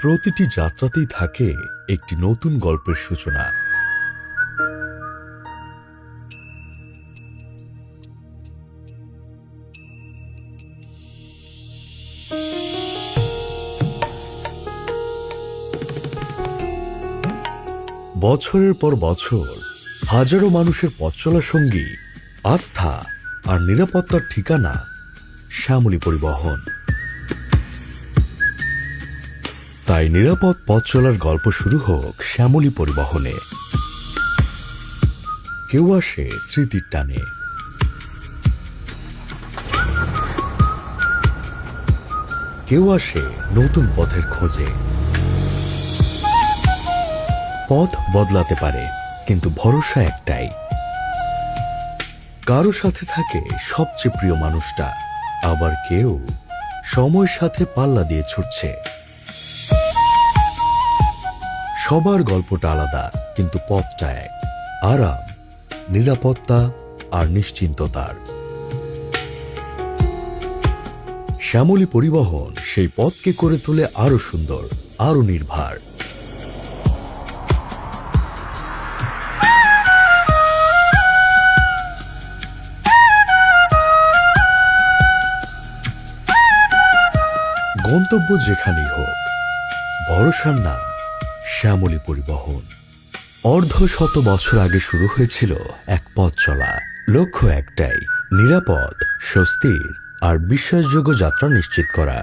প্রতিটি যাত্রাতেই থাকে একটি নতুন গল্পের সূচনা। বছরের পর বছর হাজারো মানুষের পথ চলা সঙ্গী, আস্থা আর নিরাপত্তার ঠিকানা শ্যামলী পরিবহন। তাই নিরাপদ পথ চলার গল্প শুরু হোক শ্যামলী পরিবহনে। কেউ আসে স্মৃতির টানে, কেউ আসে নতুন পথের খোঁজে। পথ বদলাতে পারে, কিন্তু ভরসা একটাই, কারো সাথে থাকে সবচেয়ে প্রিয় মানুষটা, আবার কেউ সময়ের সাথে পাল্লা দিয়ে ছুটছে। সবার গল্পটা আলাদা, কিন্তু পথটা এক, আরাম, নিরাপত্তা আর নিশ্চিন্ততার। শ্যামলী পরিবহন সেই পথকে করে তোলে আরো সুন্দর, আরো নির্ভার। গন্তব্য যেখানেই হোক, ভরসার নাম শ্যামলী পরিবহন। অর্ধশত বছর আগে শুরু হয়েছিল এক পথ চলা, লক্ষ্য একটাই, নিরাপদ, স্বস্তির আর বিশ্বাসযোগ্য যাত্রা নিশ্চিত করা।